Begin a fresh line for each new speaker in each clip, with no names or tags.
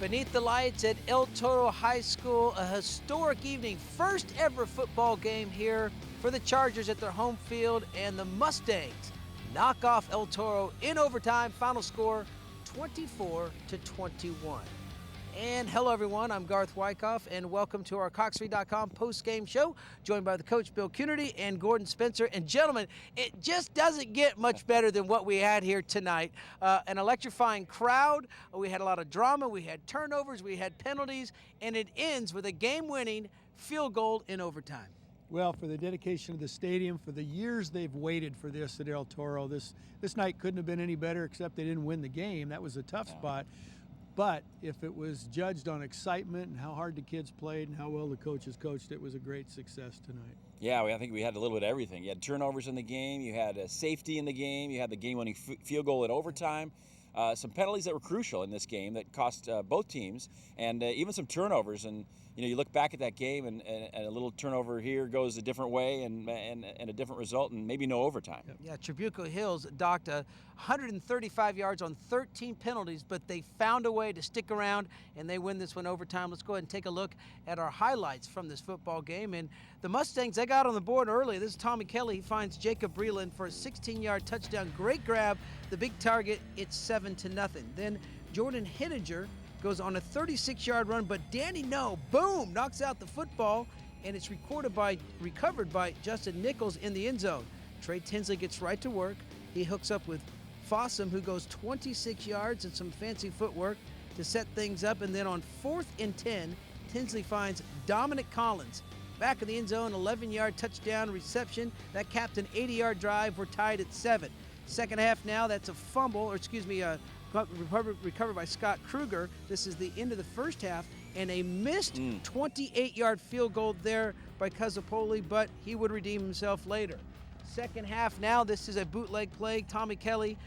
Beneath the lights at El Toro High School, a historic evening, first ever football game here for the Chargers at their home field, and the Mustangs knock off El Toro in overtime. Final score 24-21. And hello everyone, I'm Garth Wyckoff, and welcome to our Cox3.com post-game show, joined by the coach Bill Coonerty and Gordon Spencer. And gentlemen, it just doesn't get much better than what we had here tonight. An electrifying crowd, we had a lot of drama, we had turnovers, we had penalties, and it ends with a game-winning field goal in overtime.
Well, for the dedication of the stadium, for the years they've waited for this at El Toro, this night couldn't have been any better, except they didn't win the game. That was a tough spot. But if it was judged on excitement and how hard the kids played and how well the coaches coached, it was a great success tonight.
Yeah, I think we had a little bit of everything. You had turnovers in the game, you had safety in the game, you had the game-winning field goal in overtime. Some penalties that were crucial in this game that cost both teams, and even some turnovers. And you look back at that game, and a little turnover here goes a different way, and a different result, and maybe no overtime.
Yep. Yeah, Trabuco Hills docked 135 yards on 13 penalties, but they found a way to stick around, and they win this one overtime. Let's go ahead and take a look at our highlights from this football game. And the Mustangs, they got on the board early. This is Tommy Kelly. He finds Jacob Breland for a 16-yard touchdown. Great grab. The big target, it's 7-0. Then Jordan Hittinger goes on a 36-yard run, but Danny boom, knocks out the football, and it's recovered by Justin Nichols in the end zone. Trey Tinsley gets right to work. He hooks up with Fossum, who goes 26 yards and some fancy footwork to set things up. And then on 4th and 10, Tinsley finds Dominic Collins back in the end zone, 11-yard touchdown reception. That capped an 80-yard drive. We're tied at 7. Second half now, that's a fumble, recovered by Scott Kruger. This is the end of the first half, and a missed 28-yard field goal there by Cuzzapoli, but he would redeem himself later. Second half now, this is a bootleg play. Tommy Kelly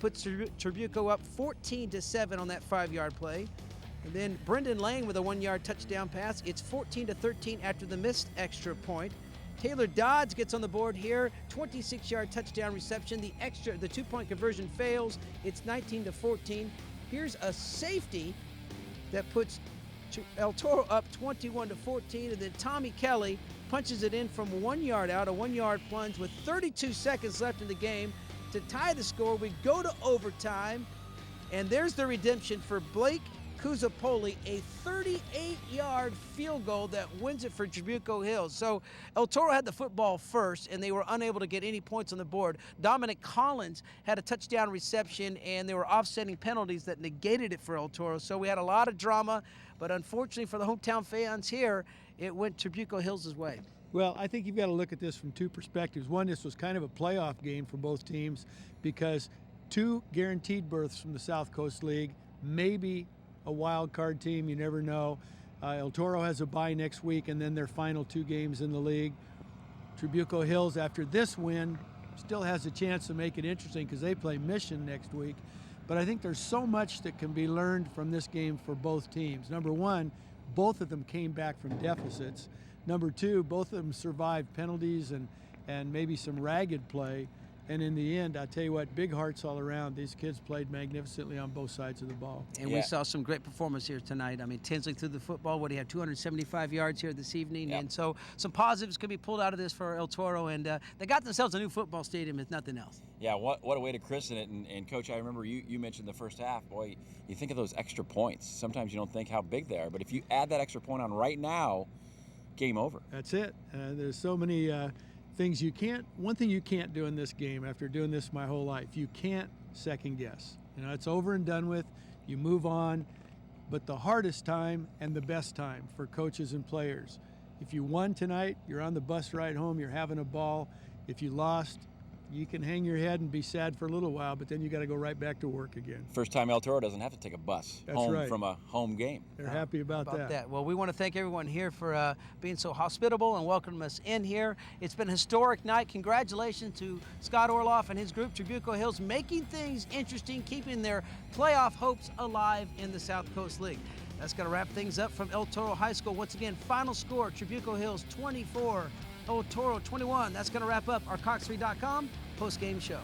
puts Trabuco up 14-7 on that 5-yard play. And then Brendan Lane with a 1-yard touchdown pass. It's 14-13 after the missed extra point. Taylor Dodds gets on the board here, 26-yard touchdown reception. The 2-point conversion fails. It's 19-14. Here's a safety that puts El Toro up 21-14, and then Tommy Kelly punches it in from 1 yard out, a 1-yard plunge with 32 seconds left in the game to tie the score. We go to overtime, and there's the redemption for Blake Cuzzapoli, a 38-yard field goal that wins it for Trabuco Hills. So El Toro had the football first, and they were unable to get any points on the board. Dominic Collins had a touchdown reception, and there were offsetting penalties that negated it for El Toro. So we had a lot of drama, but unfortunately for the hometown fans here, it went Trabuco Hills' way.
Well, I think you've got to look at this from two perspectives. One, this was kind of a playoff game for both teams because 2 guaranteed berths from the South Coast League, maybe a wild card team, you never know. El Toro has a bye next week, and then their final 2 games in the league. Trabuco Hills, after this win, still has a chance to make it interesting because they play Mission next week. But I think there's so much that can be learned from this game for both teams. Number one, both of them came back from deficits. Number two, both of them survived penalties and maybe some ragged play. And in the end, I tell you what, big hearts all around. These kids played magnificently on both sides of the ball.
And we saw some great performance here tonight. I mean, Tinsley threw the football. He had 275 yards here this evening. Yep. And so some positives could be pulled out of this for El Toro. And they got themselves a new football stadium, if nothing else.
Yeah, what a way to christen it. And Coach, I remember you mentioned the first half. Boy, you think of those extra points. Sometimes you don't think how big they are. But if you add that extra point on right now, game over.
That's it. There's so many things you can't. One thing you can't do in this game, after doing this my whole life, you can't second guess. It's over and done with. You move on. But the hardest time and the best time for coaches and players. If you won tonight, you're on the bus ride home, you're having a ball. If you lost, you can hang your head and be sad for a little while, but then you got to go right back to work again.
First time El Toro doesn't have to take a bus home from a home game.
They're happy about that.
Well, we want to thank everyone here for being so hospitable and welcoming us in here. It's been a historic night. Congratulations to Scott Orloff and his group, Trabuco Hills, making things interesting, keeping their playoff hopes alive in the South Coast League. That's going to wrap things up from El Toro High School. Once again, final score, Trabuco Hills 24, El Toro 21. That's going to wrap up our Cox3.com post-game show.